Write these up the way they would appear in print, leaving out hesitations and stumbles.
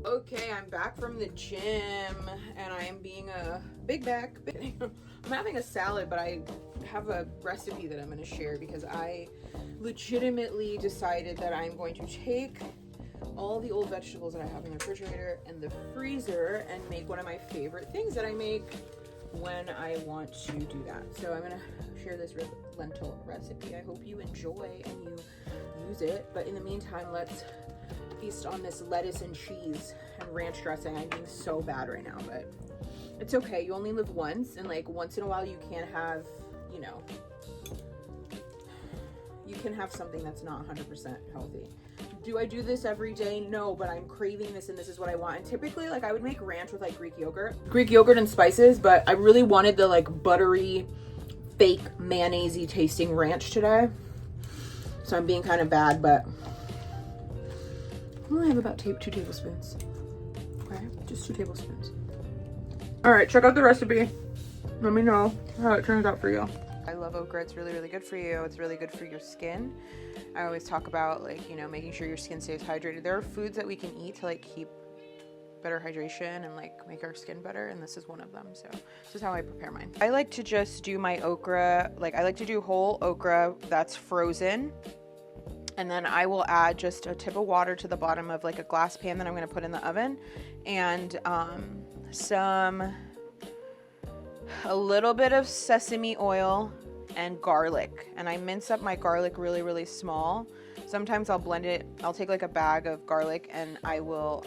Okay, I'm back from the gym and I am being a big back. I'm having a salad, but I have a recipe that I'm going to share because I legitimately decided that I'm going to take all the old vegetables that I have in the refrigerator and the freezer and make one of my favorite things that I make when I want to do that. So I'm going to share this lentil recipe. I hope you enjoy and you use it. But in the meantime, let's feast on this lettuce and cheese and ranch dressing. I'm being so bad right now, but it's okay. You only live once, and like once in a while you can have, you know, you can have something that's not 100% healthy. Do I do this every day? No, but I'm craving this and this is what I want. And typically, like, I would make ranch with like Greek yogurt and spices, but I really wanted the like buttery, fake mayonnaise-y tasting ranch today. So I'm being kind of bad, but I only have about 2 tablespoons. Okay, just 2 tablespoons. All right, check out the recipe. Let me know how it turns out for you. I love okra. It's really, really good for you. It's really good for your skin. I always talk about, like, you know, making sure your skin stays hydrated. There are foods that we can eat to like keep better hydration and like make our skin better, and this is one of them. So this is how I prepare mine. I like to just do my okra, like I like to do whole okra that's frozen. And then I will add just a tip of water to the bottom of like a glass pan that I'm going to put in the oven, and a little bit of sesame oil and garlic. And I mince up my garlic really, really small. Sometimes I'll blend it. I'll take like a bag of garlic and I will,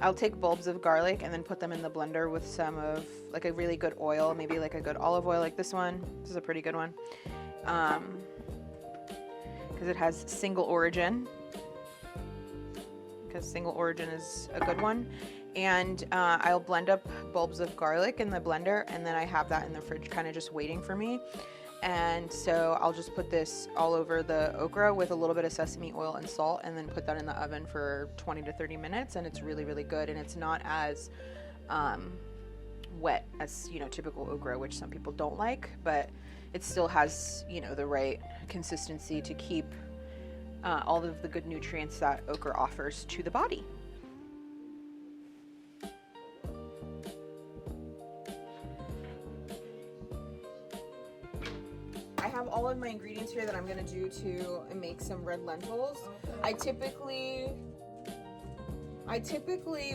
I'll take bulbs of garlic and then put them in the blender with some of like a really good oil, maybe like a good olive oil like this one. This is a pretty good one. Because it has single origin, because single origin is a good one. And I'll blend up bulbs of garlic in the blender, and then I have that in the fridge kind of just waiting for me. And so I'll just put this all over the okra with a little bit of sesame oil and salt, and then put that in the oven for 20 to 30 minutes, and it's really, really good. And it's not as wet as, you know, typical okra, which some people don't like, but it still has, you know, the right consistency to keep all of the good nutrients that okra offers to the body. I have all of my ingredients here that I'm going to do to make some red lentils. I typically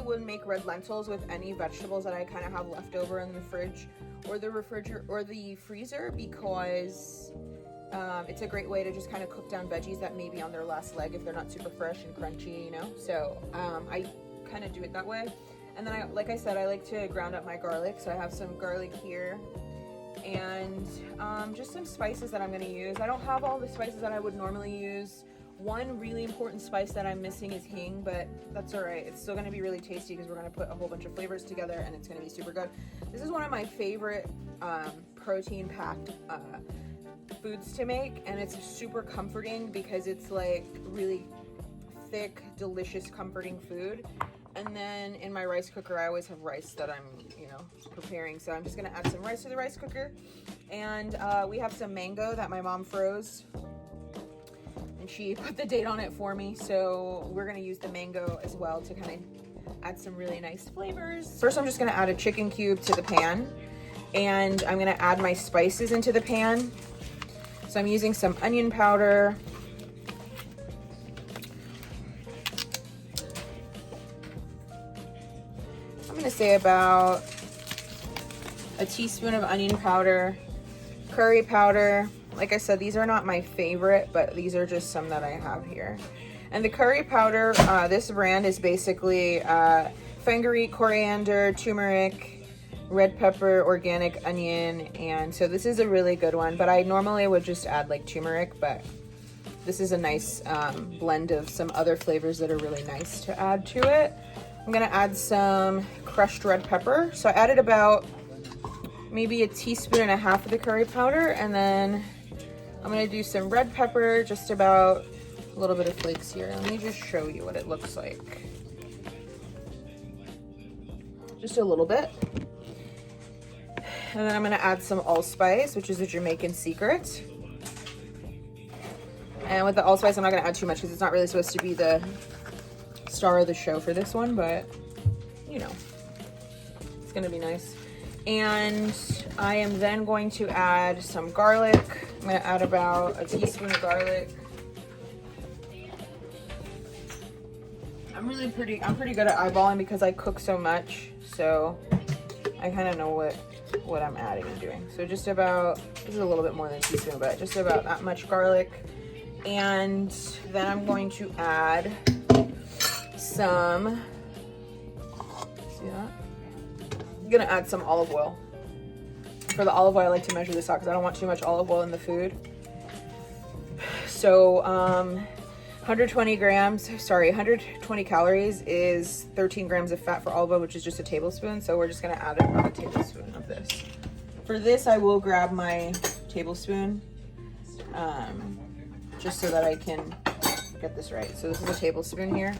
would make red lentils with any vegetables that I kind of have left over in the fridge or the refrigerator or the freezer, because it's a great way to just kind of cook down veggies that may be on their last leg if they're not super fresh and crunchy, you know. So I kind of do it that way. And then like I said, I like to ground up my garlic. So I have some garlic here and just some spices that I'm going to use. I don't have all the spices that I would normally use. One really important spice that I'm missing is hing, but that's all right. It's still going to be really tasty because we're going to put a whole bunch of flavors together and it's going to be super good. This is one of my favorite protein-packed foods to make, and it's super comforting because it's like really thick, delicious, comforting food. And then in my rice cooker, I always have rice that I'm, you know, preparing. So I'm just going to add some rice to the rice cooker. And we have some mango that my mom froze, and she put the date on it for me. So we're going to use the mango as well to kind of add some really nice flavors. First, I'm just going to add a chicken cube to the pan, and I'm going to add my spices into the pan. So I'm using some onion powder, I'm going to say about a teaspoon of onion powder, curry powder. Like I said, these are not my favorite, but these are just some that I have here. And the curry powder, this brand is basically fenugreek, coriander, turmeric, red pepper, organic onion, and so this is a really good one. But I normally would just add like turmeric, but this is a nice blend of some other flavors that are really nice to add to it. I'm gonna add some crushed red pepper. So I added about maybe a teaspoon and a half of the curry powder, and then I'm gonna do some red pepper, just about a little bit of flakes here. Let me just show you what it looks like. Just a little bit. And then I'm gonna add some allspice, which is a Jamaican secret. And with the allspice, I'm not gonna add too much because it's not really supposed to be the star of the show for this one, but you know, it's gonna be nice. And I am then going to add some garlic. I'm gonna add about a teaspoon of garlic. I'm pretty good at eyeballing because I cook so much, so I kind of know what I'm adding and doing. So just about, this is a little bit more than a teaspoon, but just about that much garlic. And then I'm going to add some, see that? I'm gonna add some olive oil. For the olive oil, I like to measure this out because I don't want too much olive oil in the food. So 120 calories is 13 grams of fat for olive oil, which is just a tablespoon. So we're just gonna add about a tablespoon of this. For this, I will grab my tablespoon, just so that I can get this right. So this is a tablespoon here,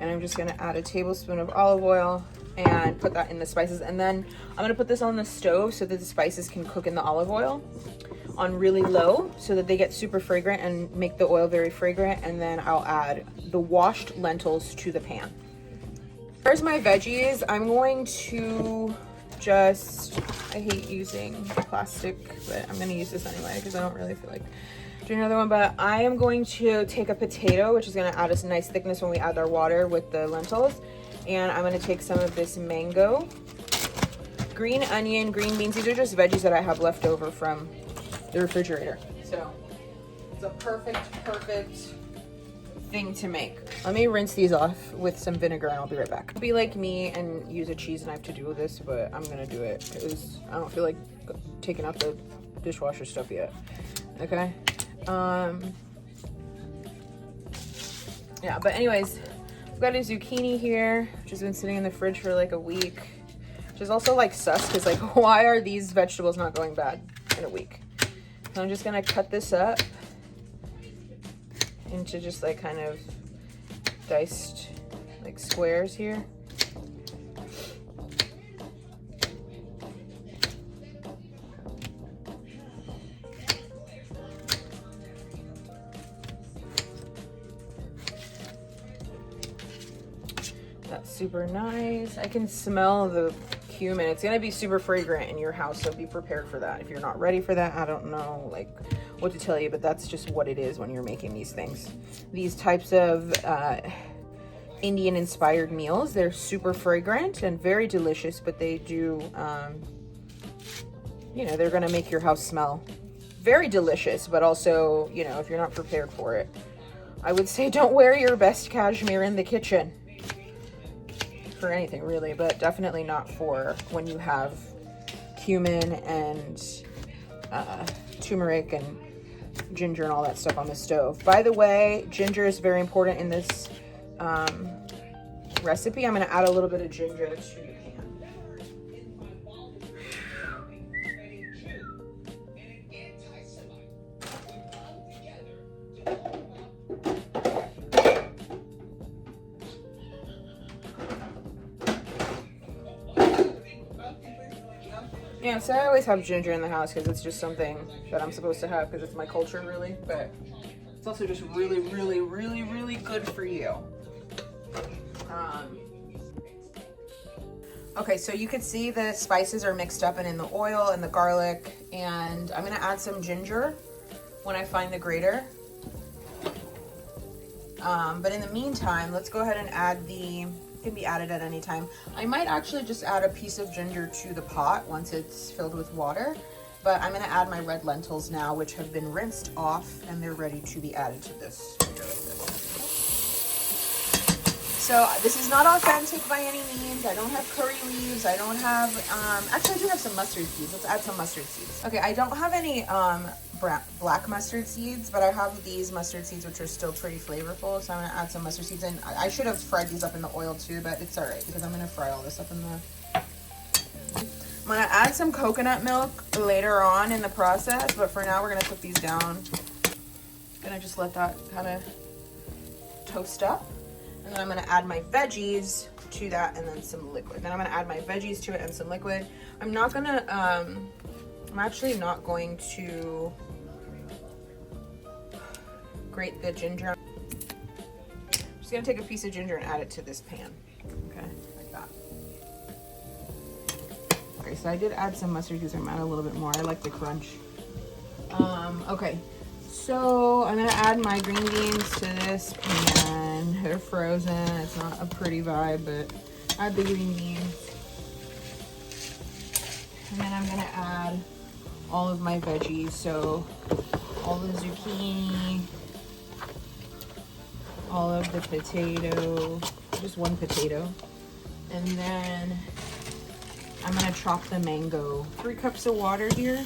and I'm just gonna add a tablespoon of olive oil and put that in the spices. And then I'm gonna put this on the stove so that the spices can cook in the olive oil on really low so that they get super fragrant and make the oil very fragrant. And then I'll add the washed lentils to the pan. Here's my veggies. I'm going to just, I hate using plastic, but I'm gonna use this anyway because I don't really feel like doing another one. But I am going to take a potato, which is gonna add us a nice thickness when we add our water with the lentils. And I'm gonna take some of this mango, green onion, green beans. These are just veggies that I have left over from the refrigerator. So it's a perfect thing to make. Let me rinse these off with some vinegar and I'll be right back. Be like me and use a cheese knife to do this, but I'm gonna do it because I don't feel like taking out the dishwasher stuff yet. Okay. Yeah, but anyways, I've got a zucchini here, which has been sitting in the fridge for like a week, which is also like sus because like why are these vegetables not going bad in a week? So I'm just gonna cut this up into just like kind of diced like squares here. That's super nice. I can smell the cumin. It's gonna be super fragrant in your house, so be prepared for that. If you're not ready for that, I don't know like what to tell you, but that's just what it is when you're making these things. These types of Indian inspired meals, they're super fragrant and very delicious, but they do, you know, they're gonna make your house smell very delicious, but also, you know, if you're not prepared for it, I would say don't wear your best cashmere in the kitchen for anything really, but definitely not for when you have cumin and turmeric and ginger and all that stuff on the stove. By the way, ginger is very important in this recipe. I'm going to add a little bit of ginger to the pan. Yeah, so I always have ginger in the house because it's just something that I'm supposed to have because it's my culture really, but it's also just really, really, really, really good for you. Okay, so you can see the spices are mixed up and in the oil and the garlic, and I'm gonna add some ginger when I find the grater. But in the meantime, let's go ahead and add the, can be added at any time. I might actually just add a piece of ginger to the pot once it's filled with water, but I'm gonna add my red lentils now, which have been rinsed off and they're ready to be added to this. So this is not authentic by any means. I don't have curry leaves. I don't have, actually I do have some mustard seeds. Let's add some mustard seeds. Okay, I don't have any black mustard seeds, but I have these mustard seeds which are still pretty flavorful. So I'm gonna add some mustard seeds, and I should have fried these up in the oil too, but it's all right because I'm gonna fry all this up in the. I'm gonna add some coconut milk later on in the process, but for now we're gonna cook these down. Gonna just let that kind of toast up. And then I'm gonna add my veggies to that and then some liquid. Then I'm gonna add my veggies to it and some liquid. I'm not gonna, I'm actually not going to grate the ginger. I'm just Just gonna take a piece of ginger and add it to this pan. Okay, like that. Okay, so I did add some mustard because I'm add a little bit more. I like the crunch. Okay, so I'm gonna add my green beans to this pan. They're frozen. It's not a pretty vibe, but add the green beans. And then I'm gonna add all of my veggies. So all the zucchini, all of the potato, just one potato. And then I'm gonna chop the mango. 3 cups of water here.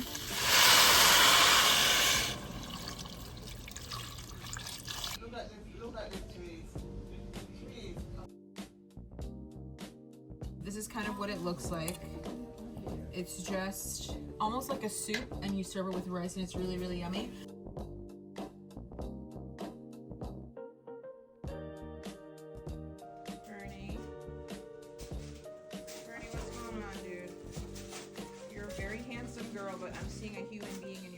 This is kind of what it looks like. It's just almost like a soup, and you serve it with rice, and it's really, really yummy. Bernie, what's going on, dude? You're a very handsome girl, but I'm seeing a human being in